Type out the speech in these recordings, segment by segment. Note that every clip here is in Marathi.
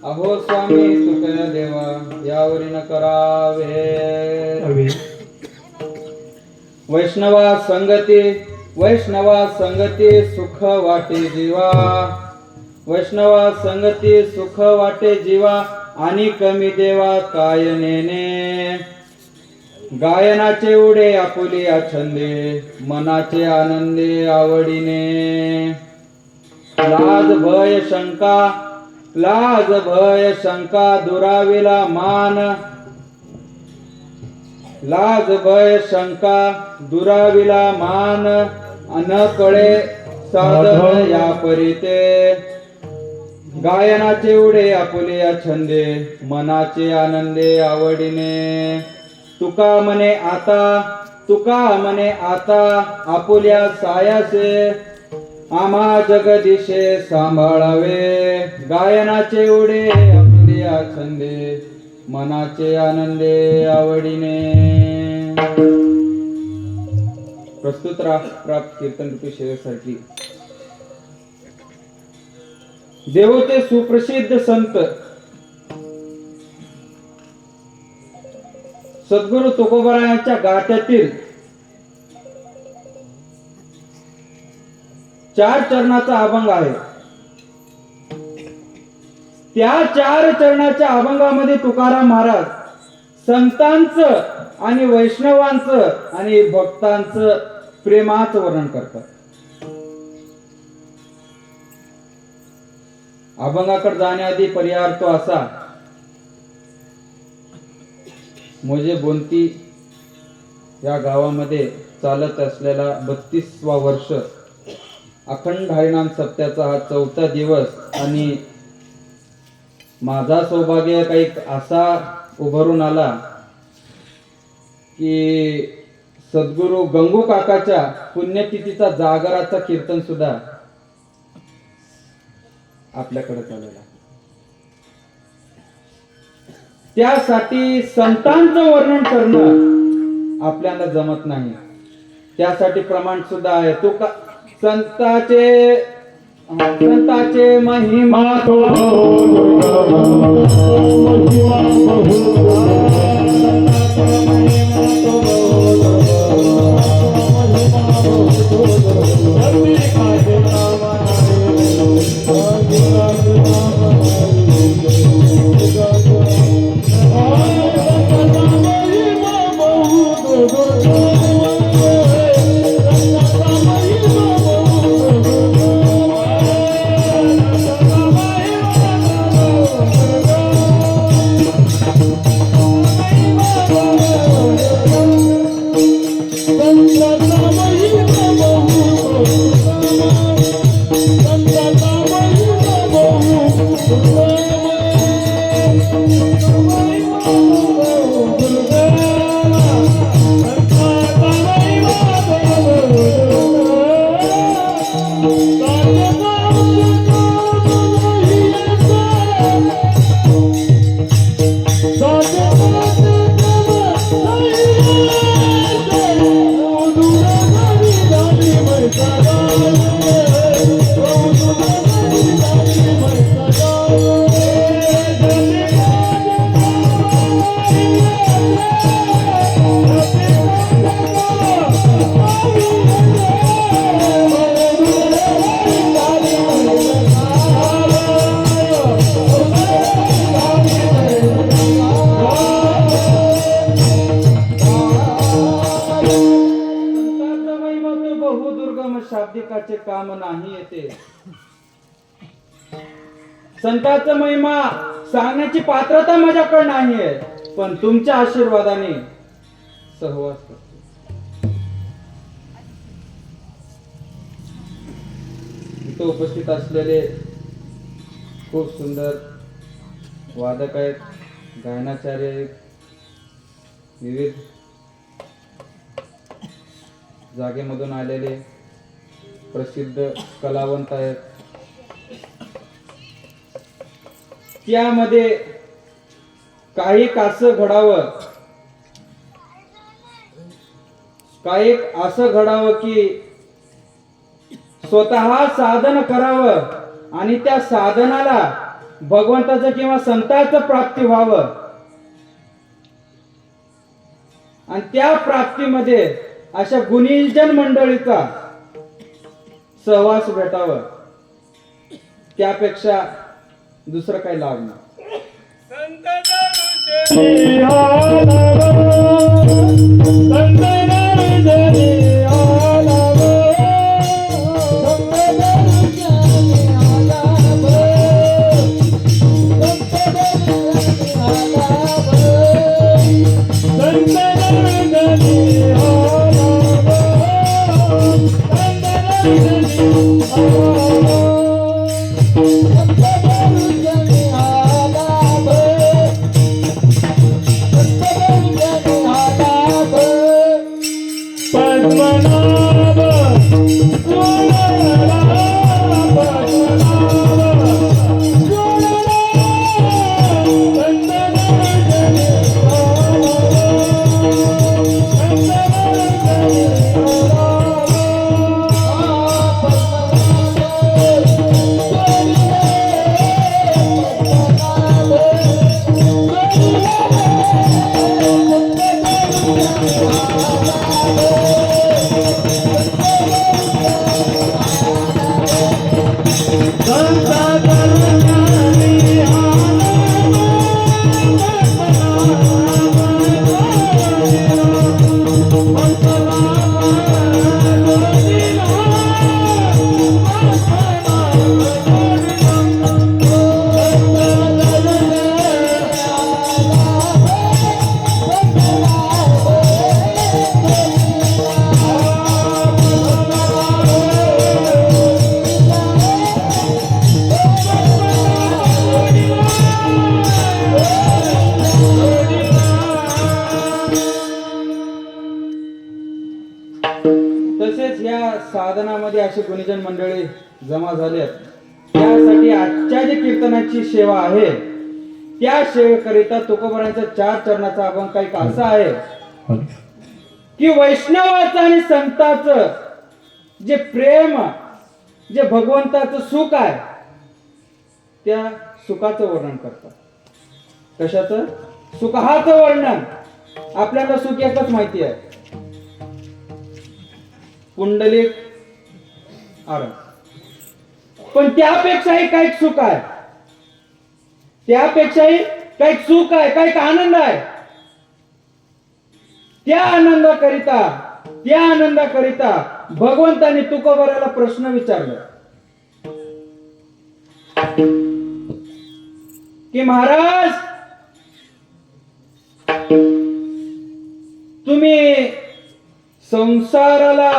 अहो स्वामी तुकया देवा यावरी न करावे. वैष्णवा संगती सुख वाटे जीवा. वैष्णवा संगती सुख वाटे जीवा आणि कमी देवा काय नेने. गायनाचे उडे आपुली छंदे मनाचे आनंदे आवडीने. लाज भय शंका दुराविला मान. लाज भय शंका दुराविला मान. न कळे साधन या परिते. गायनाचे उडे आपुले छंदे मनाचे आनंदे आवडीने. तुका म्हणे आता आपुल्या सायासे. आम्हा जगदीशे सांभाळावे. गायनाचे उडे आपुल्या छंदे मनाचे आनंदे आवडीने. प्रस्तुत प्राप्त कीर्तन रूपी सेवेसाठी देवते सुप्रसिद्ध संत सद्गुरु तुकोबारायांच्या गाथ्यातील 4 चरणाचा अभंग आहे. त्या 4 चरणाच्या अभंगामध्ये तुकाराम महाराज संतांचं आणि वैष्णवांचं आणि भक्तांचं प्रेमाचं वर्णन करतात. अभंगाकडे जाण्याआधी पर्याय तो असा. मोजे बोंती या गावामध्ये चालत असलेला 32वा वर्ष अखंड हरिनाम सप्त्याचा हा 4था दिवस. आणि माझा सौभाग्य काही असा उभरून आला की सद्गुरु गंगू काकाच्या पुण्यतिथीचा जागराचा कीर्तन सुद्धा आपल्याकडे चाललेला. त्यासाठी संतांचं वर्णन करणं आपल्याला जमत नाही. त्यासाठी प्रमाण सुद्धा आहे. तो संताचे महिमा तो शाब्दिकाचे काम नाही येते. संतांचा महिमा सांगण्याची पात्रता माझ्याकडे नाहीये, पण तुमच्या आशीर्वादाने सहवास करतो. इथे उपस्थित असलेले खूप सुंदर वादक आहेत, गायनाचार्य आहेत, विविध जागेमधून आलेले प्रसिद्ध कलावंत आहेत. त्यामध्ये काही असं घडावं, काही असं घडावं की स्वतः साधन करावं आणि त्या साधनाला भगवंताचं किंवा संतांचं प्राप्ती व्हावं आणि त्या प्राप्तीमध्ये अशा गुणीजन मंडळीचा सहवास भेटावं, त्यापेक्षा दुसरं काही लाभ नाही. तसेच या साधनामध्ये अशी गुणीजन मंडळी जमा झाल्यात, त्यासाठी आजच्या जी कीर्तनाची सेवा आहे त्या सेवेकरिता तुकोबारांच्या 4 चरणाचा अभंग काही असा आहे की वैष्णवाचं आणि संतांचं जे प्रेम, जे भगवंताचं सुख आहे त्या सुखाचं वर्णन करतात. कशाचं? सुखाचं वर्णन. आपल्याला सुख एकच माहिती आहे, पुंडलिक आरस. पण त्यापेक्षाही काही सुख आहे, त्यापेक्षाही काही सुख आहे, काही आनंद आहे. त्या आनंदाकरिता भगवंतांनी तुकोबाराला प्रश्न विचारला की महाराज, तुम्ही संसाराला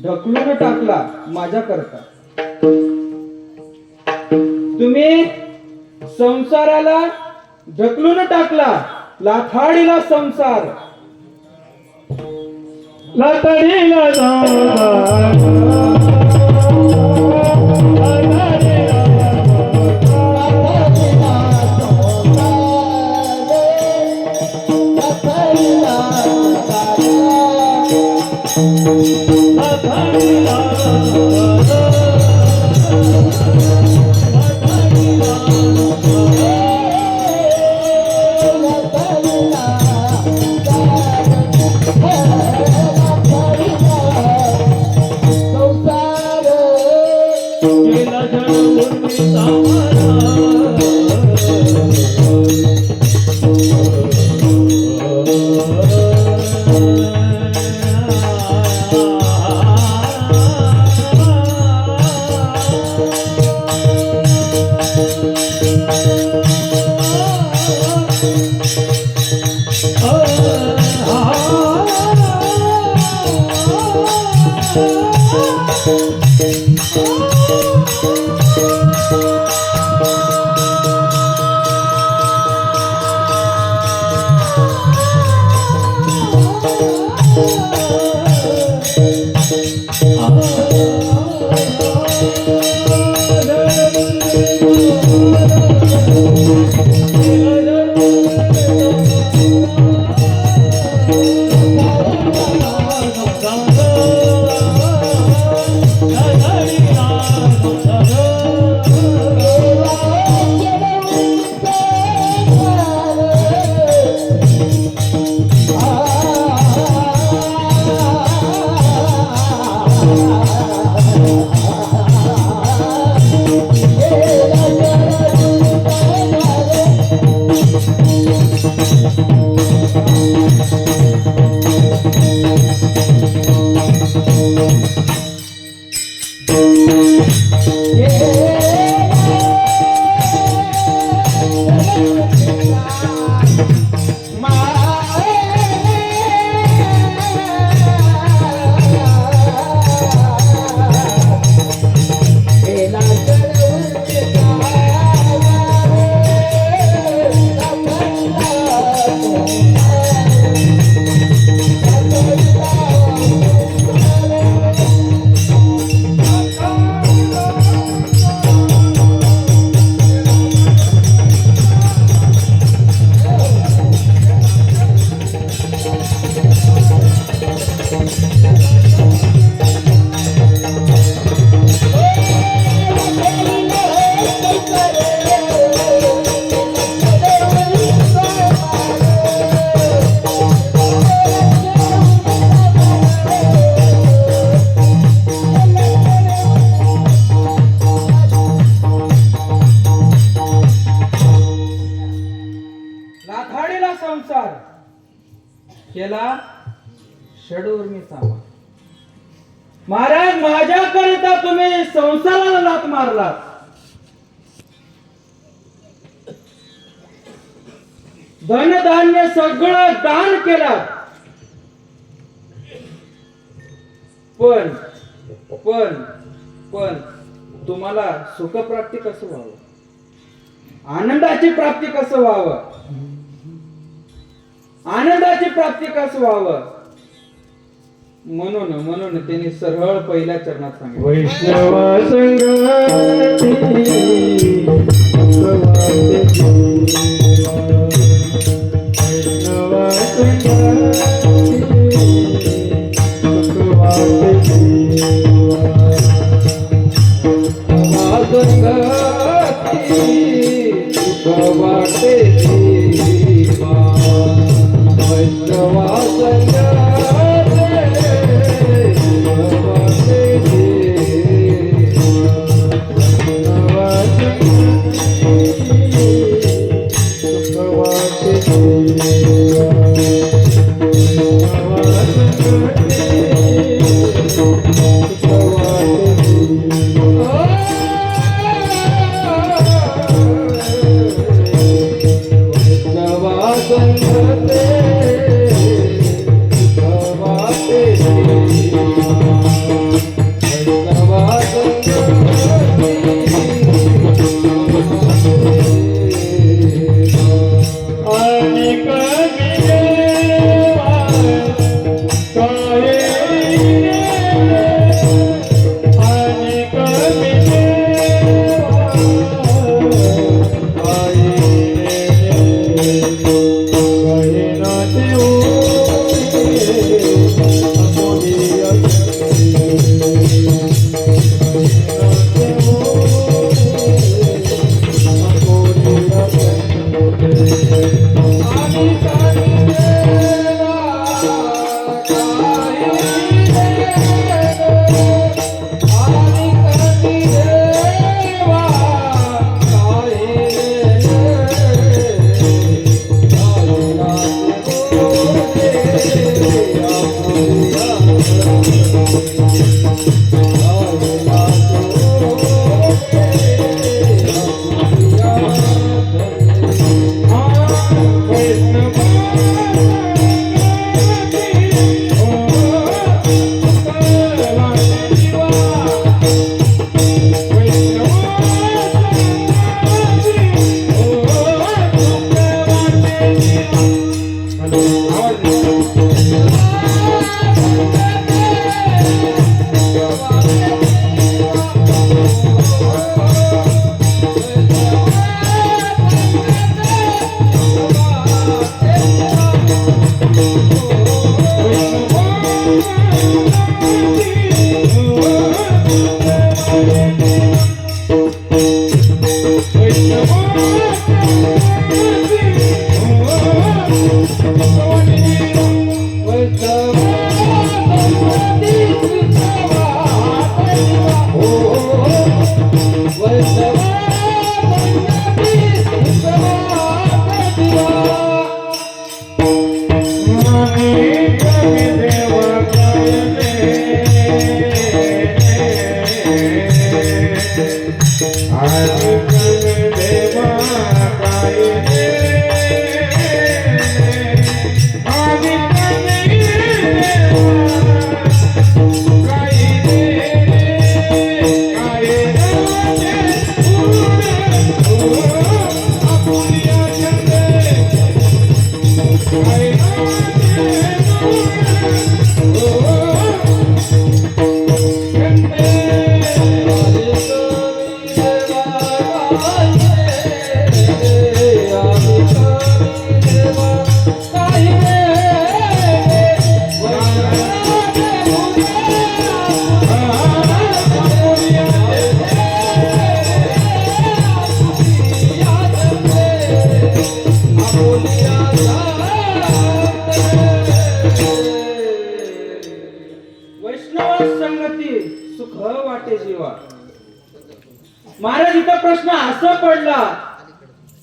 ढकलून टाकला माझ्या करता, तुम्ही संसाराला ढकलून टाकला, लाथाडीला संसार, लाथाडीला Oh नाथाडीला संसार केला षडूर्मी सामा. महाराज, माझ्याकरिता तुम्ही संसाराला लाथ मारला. धनधान्य सगळं दान केलं, पण पण पण तुम्हाला सुखप्राप्ती कसं व्हावं, आनंदाची प्राप्ती कसं व्हावं, आनंदाची प्राप्ती कसं व्हावं, म्हणून म्हणून त्यांनी सरळ पहिल्या चरणात सांगितलं, वैष्णवा संगती वैष्णवा देवा काय रे वैष्णव संगती सुख वाटे जीवा. महाराज इथं प्रश्न असा पडला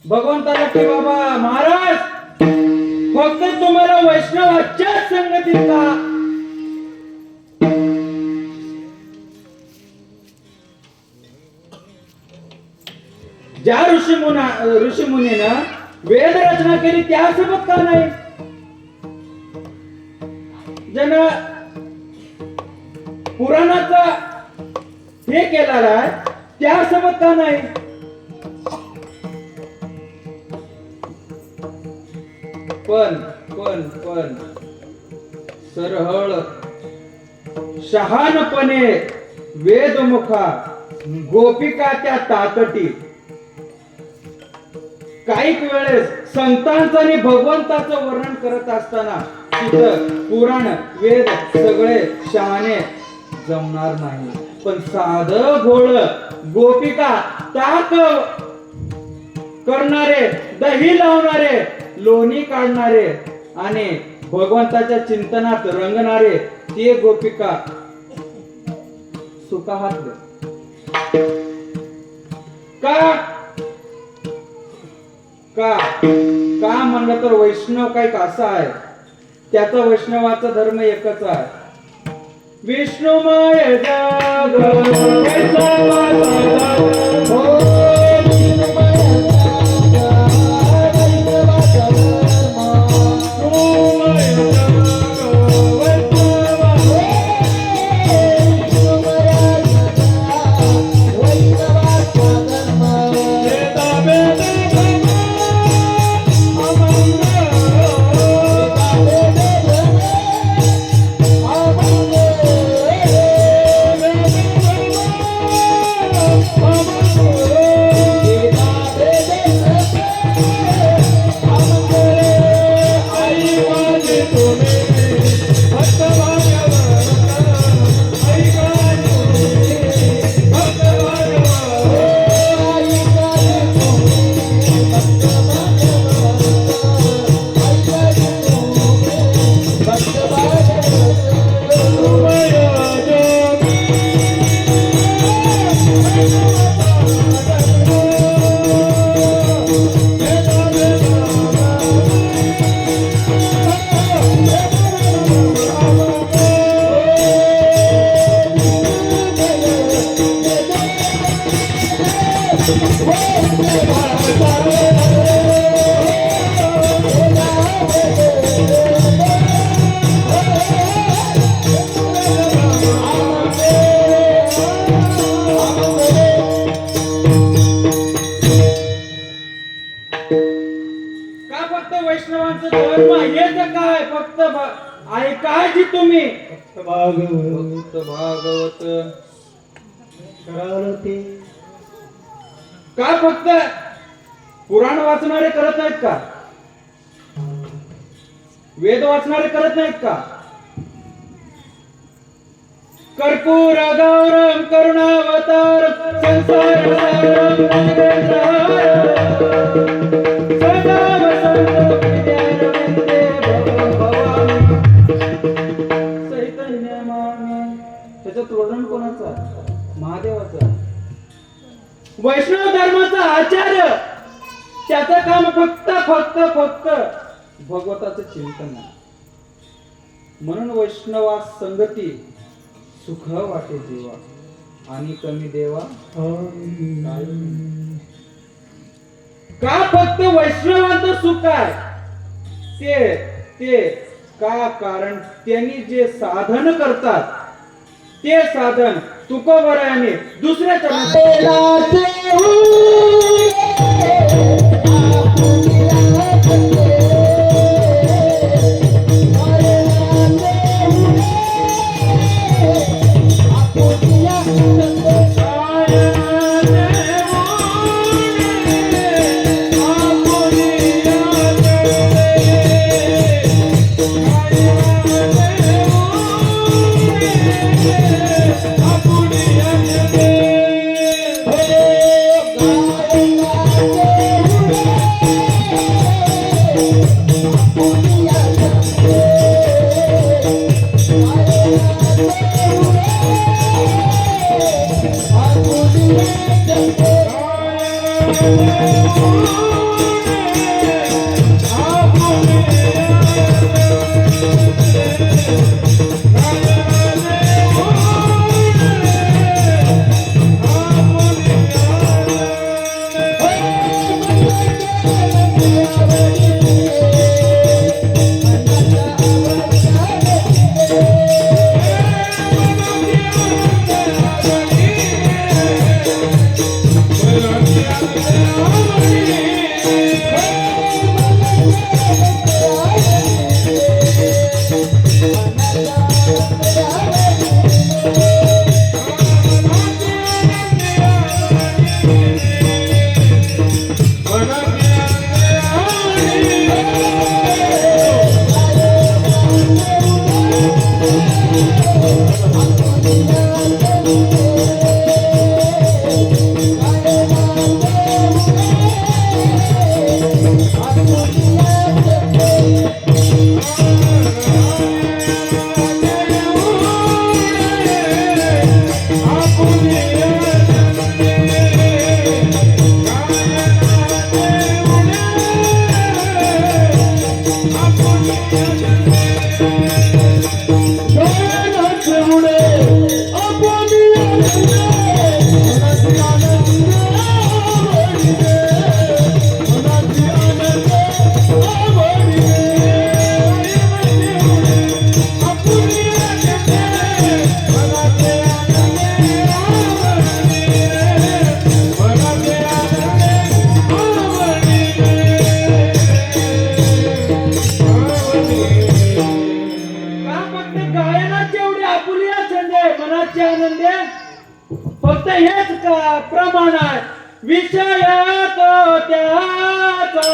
भगवंताला की बाबा महाराज फक्त तुम्हाला वैष्णवाच्या संगतीत का ज्या ऋषीमुनीनं वेद रचना केली त्यासोबत का नाही ज्यानं पुराणाचा हे केलेला आहे त्यासोबत का नाही पण सरळ शहाणपणे वेदमुखा गोपिका त्या ताकटी काही वेळेस संतांचं आणि भगवंताचं वर्णन करत असताना तिथं पुराण वेद सगळे शहाणे जमणार नाही. पण साधं भोळ गोपिका ताक करणारे दही लावणारे लोणी काढणारे आणि भगवंताच्या चिंतनात रंगणारे ते गोपिका सुखात का का का म्हणलं तर वैष्णव काही असा आहे त्याचा वैष्णवाचा धर्म एकच आहे. विष्णुमय जग वैष्णवांचं धर्म हेच काय फक्त ऐकायची तुम्ही भागवत भागवत करावं ते का फक्त पुराण वाचणारे करत नाहीत का वेद वाचणारे करत नाहीत का कर्पूर गौरम करुणावतार संसार सारम सदा वसंत विद्यारविंदे भवानी चैतन्य मामी. त्याच्यात वर्णन कोणाचा महादेवाचा वैष्णव धर्माचा आचार्य त्याचं काम फक्त भगवताचं चिंतन आहे. म्हणून वैष्णवा संगती सुख वाटे जीवा. आणि कमी देवा आम्ही. का फक्त वैष्णवांचं सुख आहे ते ते का कारण त्यांनी जे साधन करतात ते साधन तुकोबरायाने दुसऱ्या मनाचे आनंद फक्त हेच का प्रमाण आहे विषय तो त्याचा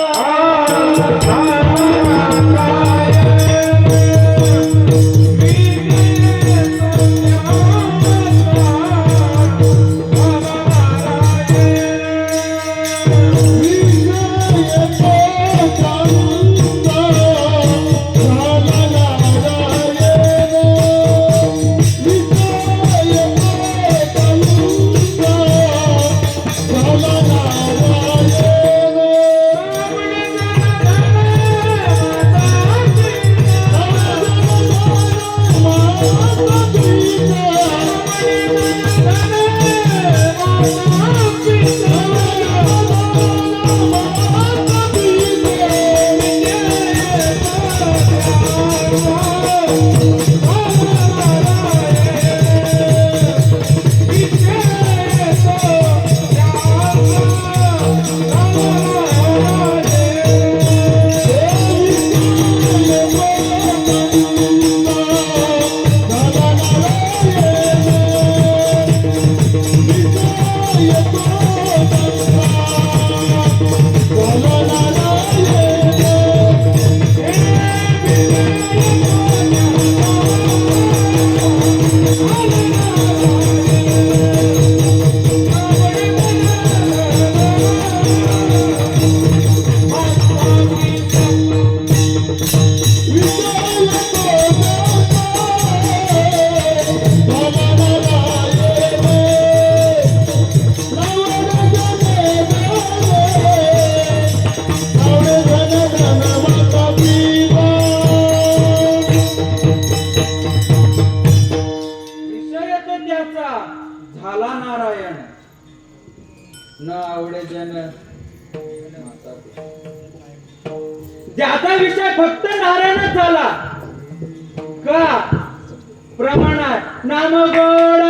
न आवडे जन ज्याचा विषय फक्त नारायणच झाला का प्रमाणात नाम गोड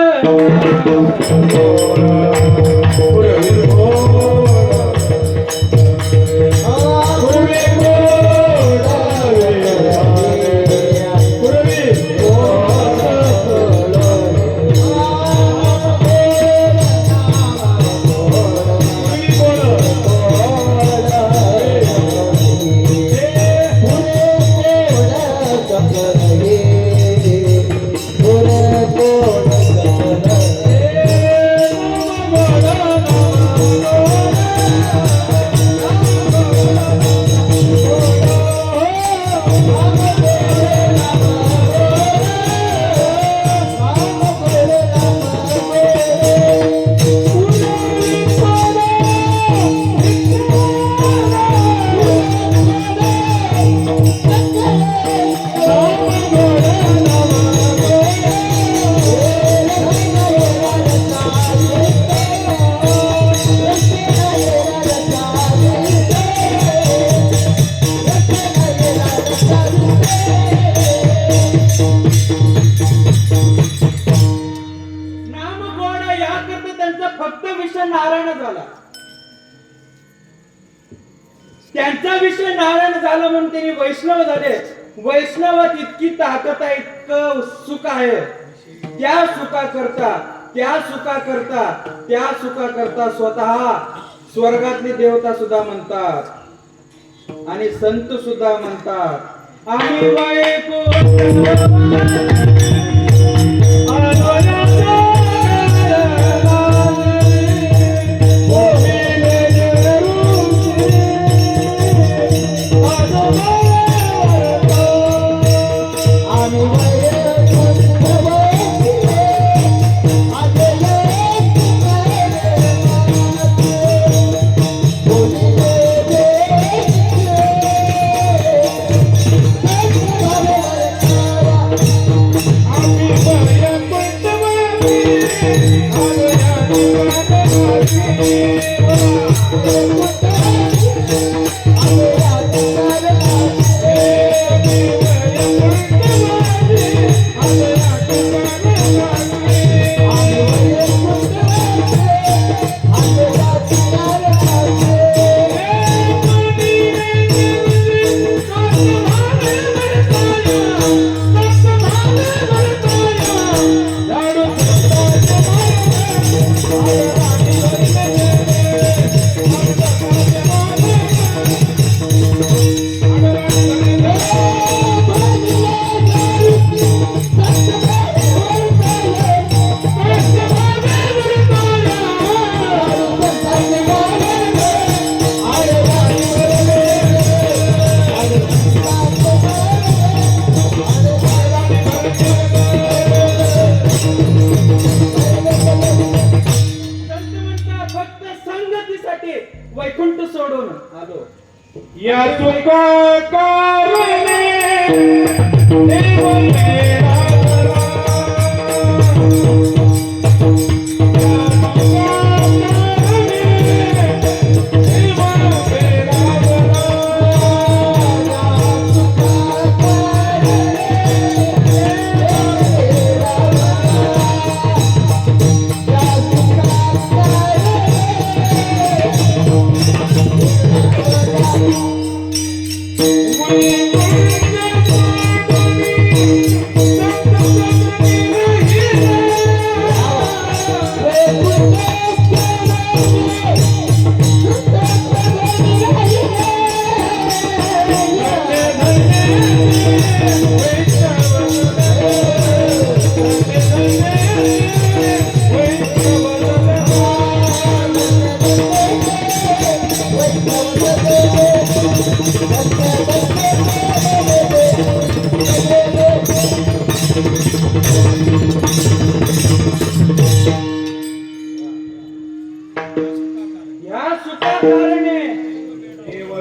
त्यांचा विषय नारायण झाला म्हणून त्यांनी वैष्णव झाले. वैष्णवात इतकी ताकद आहे, इतकं सुख आहे. त्या सुखाकरता स्वतः स्वर्गातली देवता सुद्धा म्हणतात आणि संत सुद्धा म्हणतात आम्ही वैकुंठ सोडून आलो. या तुका कारणे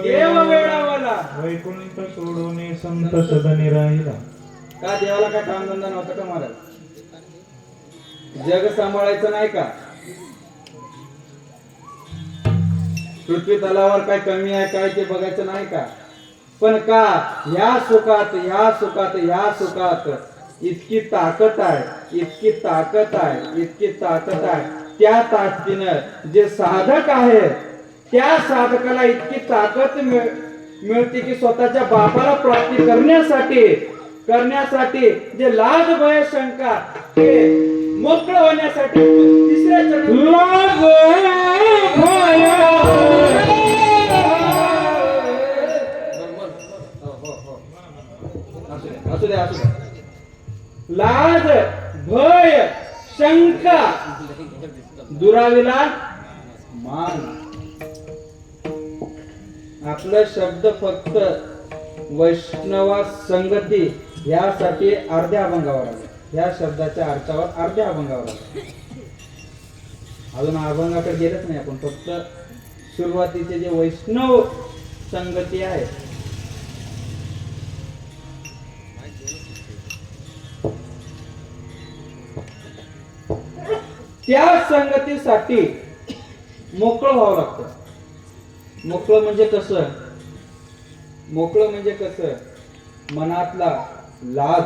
देव मेरा वैकुंठ सोडून संत सदनी राहिला. का देवाला काय कामधंदा नव्हता का महाराज? जग सांभाळायचं नाही का? पृथ्वी तलावर काय कमी आहे काय ते बघायचं नाही का? पण का ह्या सुखात इतकी ताकद आहे, इतकी ताकद आहे, इतकी ताकद आहे. त्या ताकदीनं जे साधक आहे त्या साधकाला इतकी ताकद मिळते की स्वतःच्या बापाला प्राप्ती करण्यासाठी जे लाज भय शंका हे मोकळं होण्यासाठी तिसऱ्या चरणात लाज भय असू द्या. लाज भय शंका दुरावीला मान. आपलं शब्द फक्त वैष्णवा संगती यासाठी अर्ध्या अभंगावर आले. या शब्दाच्या अर्थावर अर्ध्या अभंगावर आले. अजून अभंगाकडे गेलंच नाही आपण. फक्त सुरुवातीचे जे वैष्णव संगती आहे त्या संगतीसाठी मोकळं व्हावं लागतं. मोकळं म्हणजे कसं? मनातला लाज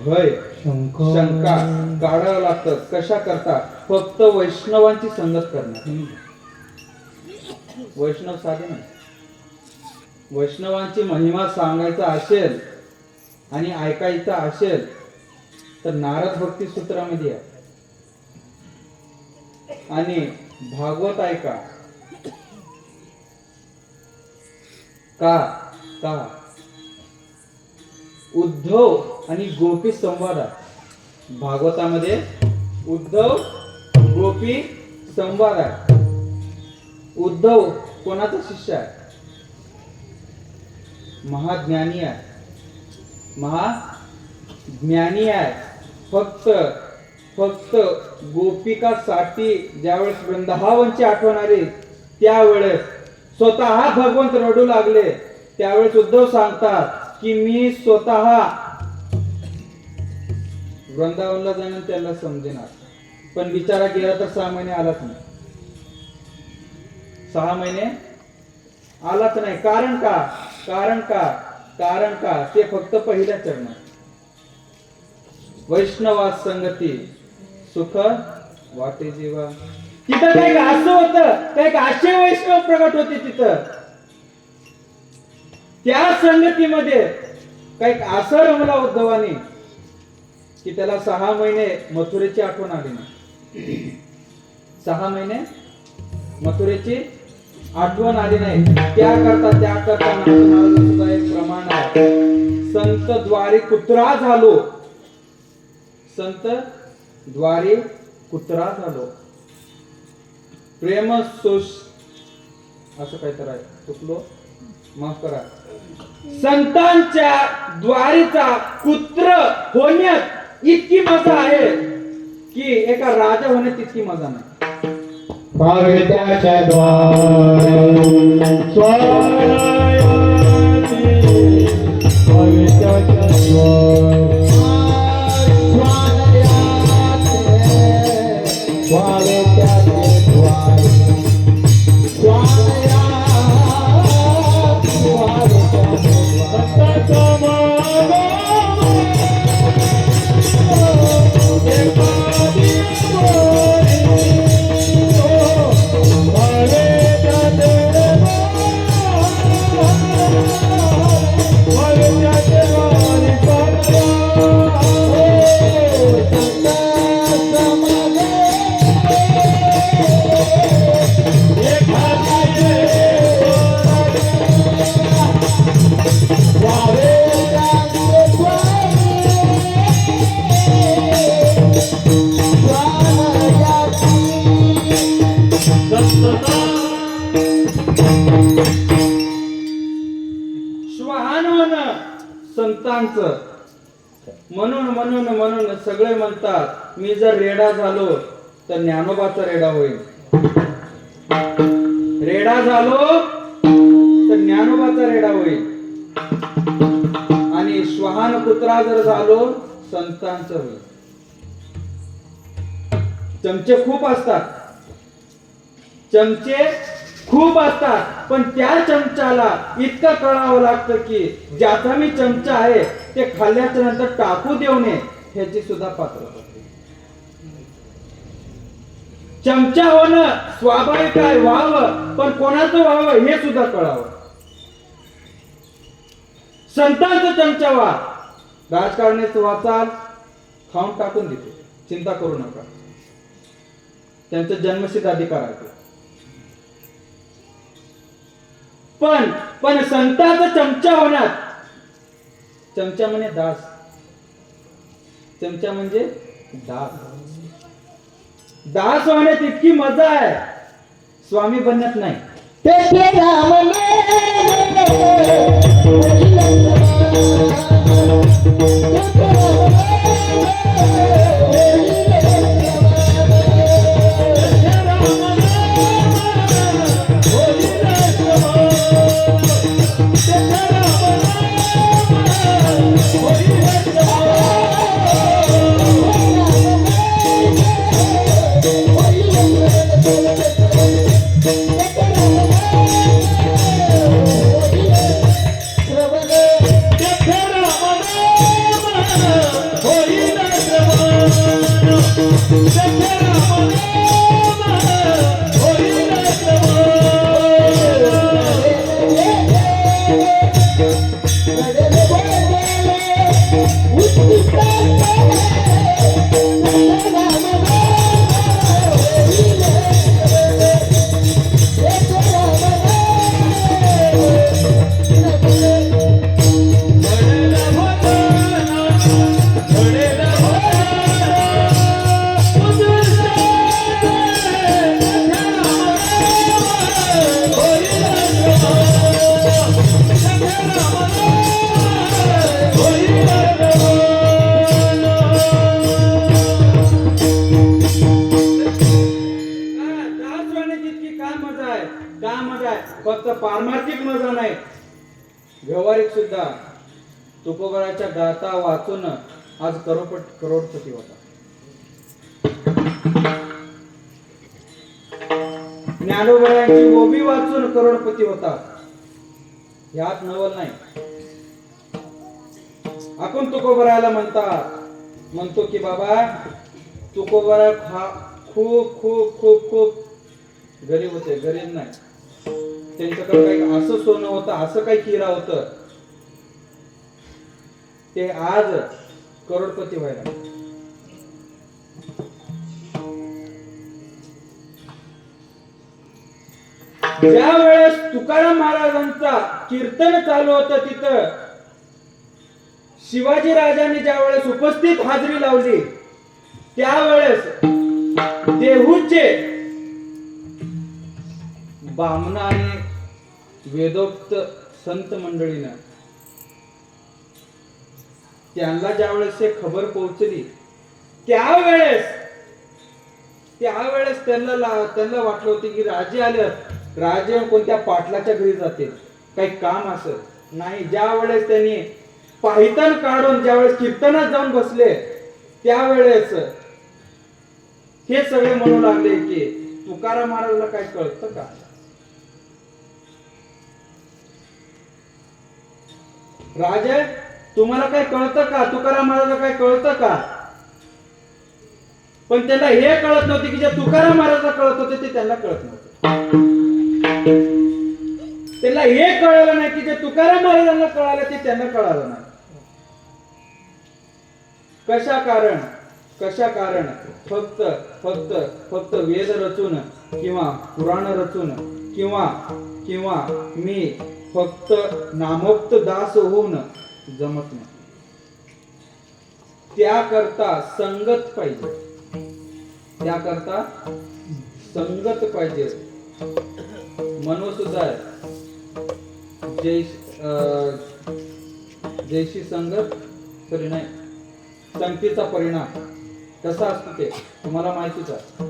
भय शंका काढावं लागतं. कशा करता? फक्त वैष्णवांची संगत करणार. वैष्णव साधे नाही. वैष्णवांची महिमा सांगायचा असेल आणि ऐकायचा असेल तर नारद भक्ती सूत्रामध्ये आहे आणि भागवत ऐका. का उद्धव आणि गोपी संवाद आहे. भागवतामध्ये उद्धव गोपी संवाद आहे. उद्धव कोणाचा शिष्य आहे? महाज्ञानी आहे. फक्त गोपिकासाठी ज्यावेळेस वृंदावनची आठवण आली त्यावेळेस स्वतः भगवंत रडू लागले. त्यावेळेस उद्धव सांगतात की मी स्वतः वृंदावनला जाऊन त्याला समजेनार. पण बिचारा गेला तर 6 महिने आलाच नाही. 6 महिने आलाच नाही. कारण का ते फक्त पहिल्या चरणात वैष्णवा संगती सुख वाटे जीवा. तिथं काही असं होतं, काही असे वैष्णव प्रगट होते तिथं. त्या संगतीमध्ये काही असं रमला उद्धवाने की त्याला 6 महिने मथुरेची आठवण आली नाही. 6 महिने मथुरेची आठवण आली नाही. त्याकरता सुद्धा एक प्रमाण आहे. संत द्वारी कुत्रा झालो प्रेम सोश असं काहीतरी आहे. चुकलो माफ करा. संतांच्या द्वारीचा कुत्र होण्यात इतकी मजा आहे की एका राजा होण्यात इतकी मजा नाही. भागवताच्या द्वारे स्वायाती भागवताच्या द्वारे संतांचं म्हणून सगळे म्हणतात मी जर रेडा झालो तर ज्ञानोबाचा रेडा होईल. रेडा झालो तर ज्ञानोबाचा रेडा होईल. आणि श्वान कुत्रा जर झालो संतांचं होईल. चमचे खूप असतात. चमचे खूप असतात, पण त्या चमच्याला इतकं कळावं लागतं की ज्याचा मी चमचा आहे ते खाल्ल्याच्या नंतर टाकू देऊ नये ह्याची सुद्धा पात्रता. चमचा होणं स्वाभाविक आहे, व्हावं, पण कोणाचं व्हावं हे सुद्धा कळावं. संतांचा चमचा व्हा, राजकारणाचं वाचाल, खाऊन टाकून देतो, चिंता करू नका, त्यांचा जन्मसिद्ध अधिकार आहे. पण संतांचा चमचा होण्यात, चमचा म्हणजे दास, चमचा म्हणजे दास, दास होण्यात इतकी मजा आहे, स्वामी बनण्यात नाही. फक्त पारमार्थिक मजा नाही, व्यवहारिक सुद्धा. तुकोबराच्या गाथा वाचून आज करोडपती होता. ज्ञानोबरायांची ओबी वाचून करोडपती होता. यात नवल नाही. आपण तुकोबराला म्हणतो की बाबा तुकोबरा खूप खूप खूप खूप गरीब होते, गरीब नाही. त्यांच्याकडे काही असं सोनं होतं, असं काही किरा होतं, ते आज करोडपती व्हायला. ज्या वेळेस तुकाराम महाराजांचा कीर्तन चालू होतं तिथं शिवाजी राजांनी ज्या वेळेस उपस्थित हाजरी लावली त्यावेळेस देहूचे बामण आणि वेदोक्त संत मंडळीनं त्यांना ज्यावेळेस हे खबर पोहोचली त्यावेळेस त्यांना वाटलं होतं की राजे आले, राजे कोणत्या पाटलाच्या घरी जातील, काही काम असत नाही. ज्या वेळेस त्यांनी पायतन काढून ज्यावेळेस कीर्तनात जाऊन बसले त्यावेळेस हे सगळे म्हणू लागले की तुकाराम महाराजांना काय कळतं का? राजे तुम्हाला काय कळतं का? तुकाराम महाराजांना काय कळतं का? पण त्यांना हे कळत नव्हते की जे तुकाराम महाराजांना कळत होते ते त्यांना कळत नव्हते. त्यांना हे कळलं नाही की जे तुकाराम महाराजांना कळालं ते त्यांना कळालं नाही. कशा कारण फक्त फक्त फक्त वेद रचून किंवा पुराण रचून किंवा मी फक्त नामोक्त दास होऊन जमत नाही. त्याकरता संगत पाहिजे. मनोसुद्धा जैशी संगत तरी नाही, संगतीचा परिणाम कसा असतो ते तुम्हाला माहितीच आहे.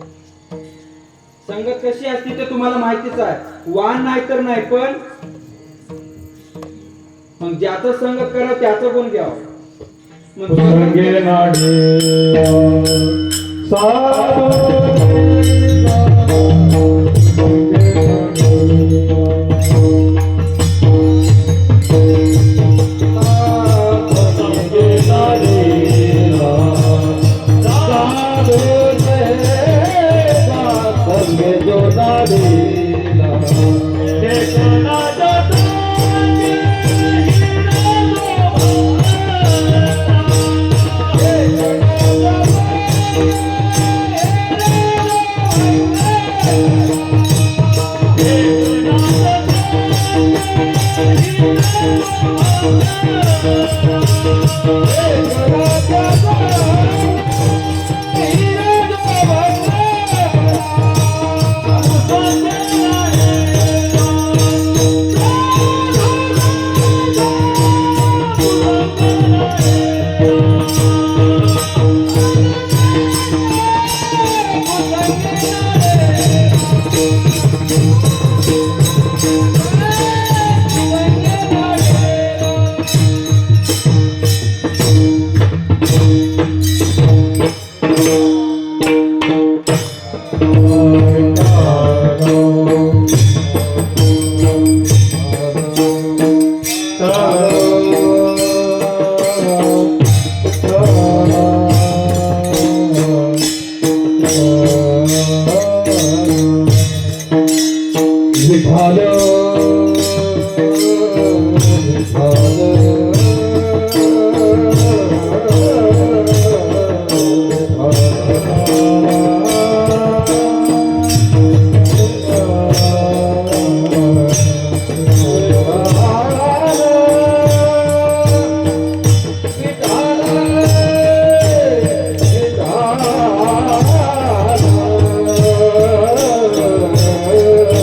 संगत कशी असते ते तुम्हाला माहितीच आहे. वाण नाही तर नाही, पण मग ज्याचं संगत करावं त्याचं गुण घ्यावं. संगे नाडे साधू अंगे जो नाडीला कोणाचा अंगे विठाल